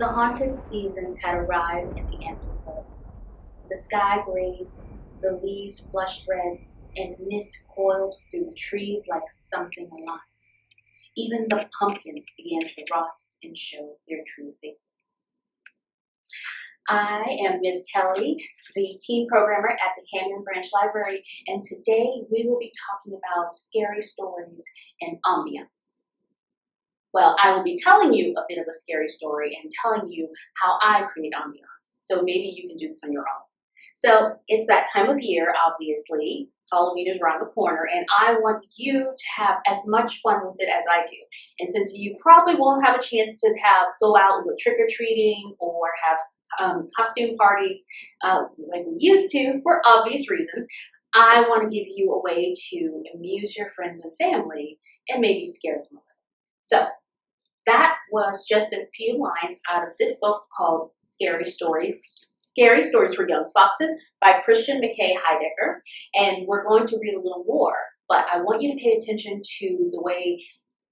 The haunted season had arrived in the neighborhood. The sky grayed, the leaves blushed red, and mist coiled through the trees like something alive. Even the pumpkins began to rot and show their true faces. I am Miss Kelly, the teen programmer at the Hammond Branch Library, and today we will be talking about scary stories and ambiance. Well, I will be telling you a bit of a scary story and telling you how I create ambiance. So maybe you can do this on your own. So it's that time of year, obviously. Halloween is around the corner, and I want you to have as much fun with it as I do. And since you probably won't have a chance to go out and go trick-or-treating or have costume parties like we used to for obvious reasons, I want to give you a way to amuse your friends and family and maybe scare them a little. So that was just a few lines out of this book called Scary Stories for Young Foxes by Christian McKay Heidecker. And we're going to read a little more, but I want you to pay attention to the way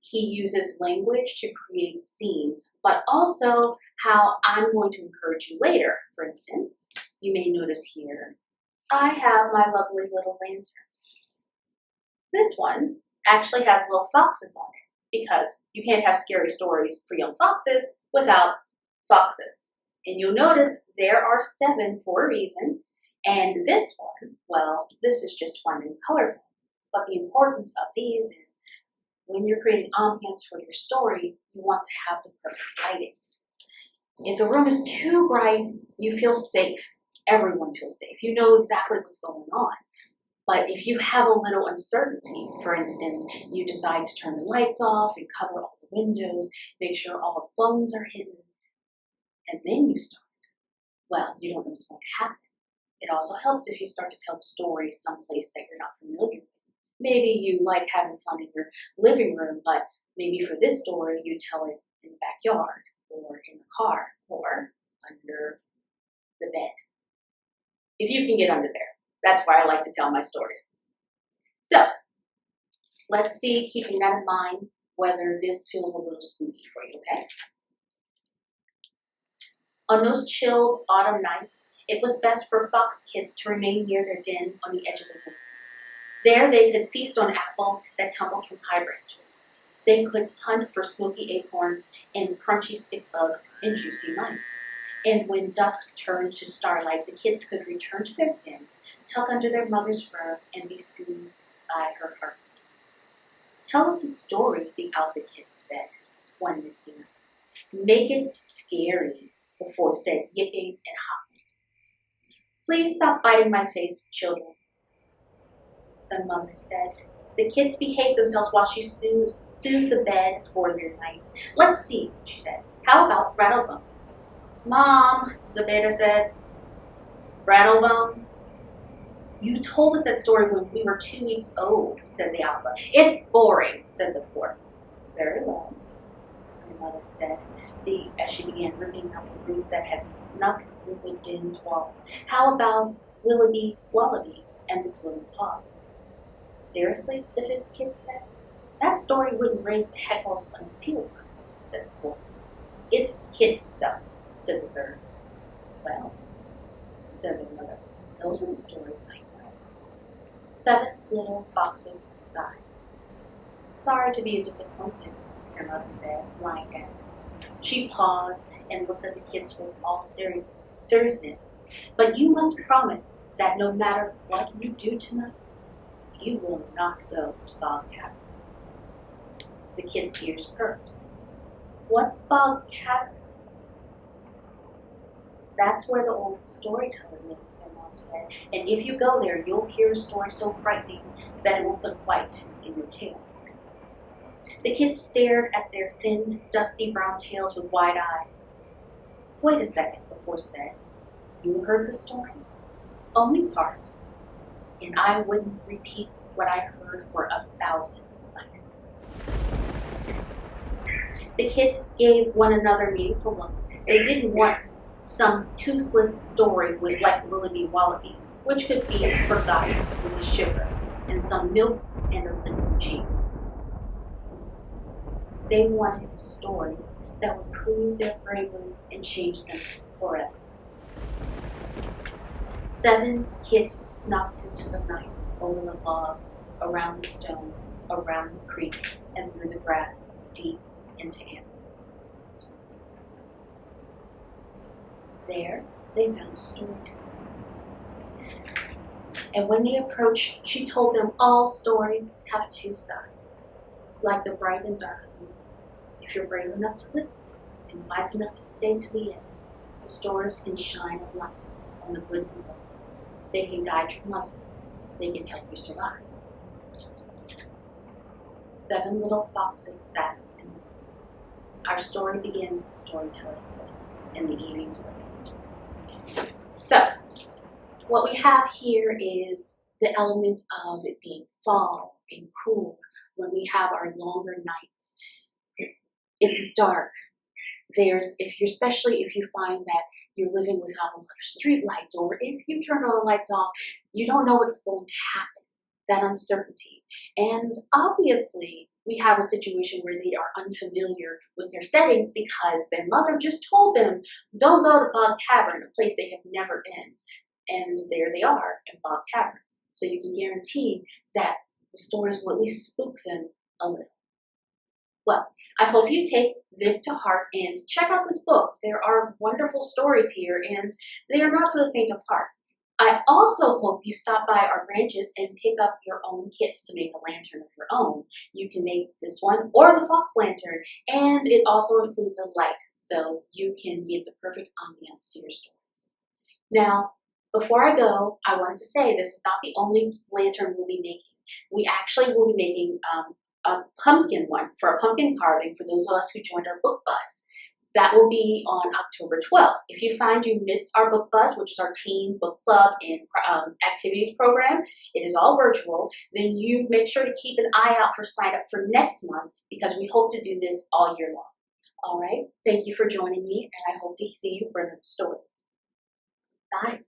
he uses language to create scenes, but also how I'm going to encourage you later. For instance, you may notice here, I have my lovely little lanterns. This one actually has little foxes on it, because you can't have scary stories for young foxes without foxes. And you'll notice there are 7 for a reason, and this one, well, this is just fun and colorful. But the importance of these is when you're creating ambience for your story, you want to have the perfect lighting. If the room is too bright, you feel safe. Everyone feels safe. You know exactly what's going on. But if you have a little uncertainty, for instance, you decide to turn the lights off and cover all the windows, make sure all the phones are hidden, and then you start, well, you don't know what's going to happen. It also helps if you start to tell the story someplace that you're not familiar with. Maybe you like having fun in your living room, but maybe for this story, you tell it in the backyard, or in the car, or under the bed. If you can get under there. That's why I like to tell my stories. So, let's see, keeping that in mind, whether this feels a little spooky for you, okay? On those chilled autumn nights, it was best for fox kids to remain near their den on the edge of the wood. There they could feast on apples that tumbled from high branches. They could hunt for smoky acorns and crunchy stick bugs and juicy mice. And when dusk turned to starlight, the kids could return to their den, tuck under their mother's fur, and be soothed by her heart. Tell us a story, the alpha kid said, one misty night. Make it scary, the fourth said, yipping and hopping. Please stop biting my face, children, the mother said. The kids behaved themselves while she soothed the bed for their night. Let's see, she said. How about rattlebones? Mom, the beta said. Rattlebones? You told us that story when we were 2 weeks old, said the alpha. It's boring, said the fourth. Very well, the mother said, as she began ripping out the roots that had snuck through the den's walls. How about Willoughby Wallaby and the floating paw? Seriously, the fifth kid said. That story wouldn't raise the heckles on the field mice, said the fourth. It's kid stuff, said the third. Well, said the mother, those are the stories I know. 7 little foxes sighed. Sorry to be a disappointment, her mother said, lying down. She paused and looked at the kids with all seriousness. But you must promise that no matter what you do tonight, you will not go to Bog Cabin. The kids' ears perked. What's Bog Cabin? That's where the old storyteller lives, their mom said. And if you go there, you'll hear a story so frightening that it will put white in your tail. The kids stared at their thin, dusty brown tails with wide eyes. Wait a second, the fourth said. You heard the story? Only part. And I wouldn't repeat what I heard for 1,000 mice. The kids gave one another meaningful looks. They didn't want some toothless story with like Willoughby Wallaby, which could be forgotten with a shiver and some milk and a liquid cheek. They wanted a story that would prove their bravery and change them forever. 7 kids snuck into the night, over the log, around the stone, around the creek, and through the grass, deep into Hammond Branch. There, they found a storyteller. And when they approached, she told them all stories have 2 sides, like the bright and dark of the moon. If you're brave enough to listen and wise enough to stay to the end, the stories can shine a light on the good and the bad. They can guide your muzzles. They can help you survive. 7 little foxes sat and listened. Our story begins, the storyteller said, in the evening light. So, what we have here is the element of it being fall and cool when we have our longer nights. It's dark. Especially if you find that you're living without a lot of street lights, or if you turn all the lights off, you don't know what's going to happen, that uncertainty. And obviously, we have a situation where they are unfamiliar with their settings because their mother just told them, don't go to Bog Cavern, a place they have never been. And there they are in Bog Cavern. So you can guarantee that the stories will at least spook them a little. Well, I hope you take this to heart and check out this book. There are wonderful stories here, and they are not for the faint of heart. I also hope you stop by our branches and pick up your own kits to make a lantern of your own. You can make this one or the fox lantern, and it also includes a light, so you can give the perfect ambiance to your stories. Now, before I go, I wanted to say this is not the only lantern we'll be making. We actually will be making a pumpkin one for a pumpkin carving for those of us who joined our book buzz. That will be on October 12th. If you find you missed our book buzz, which is our teen book club and activities program, it is all virtual, then you make sure to keep an eye out for sign up for next month because we hope to do this all year long. All right, thank you for joining me, and I hope to see you for another story. Bye.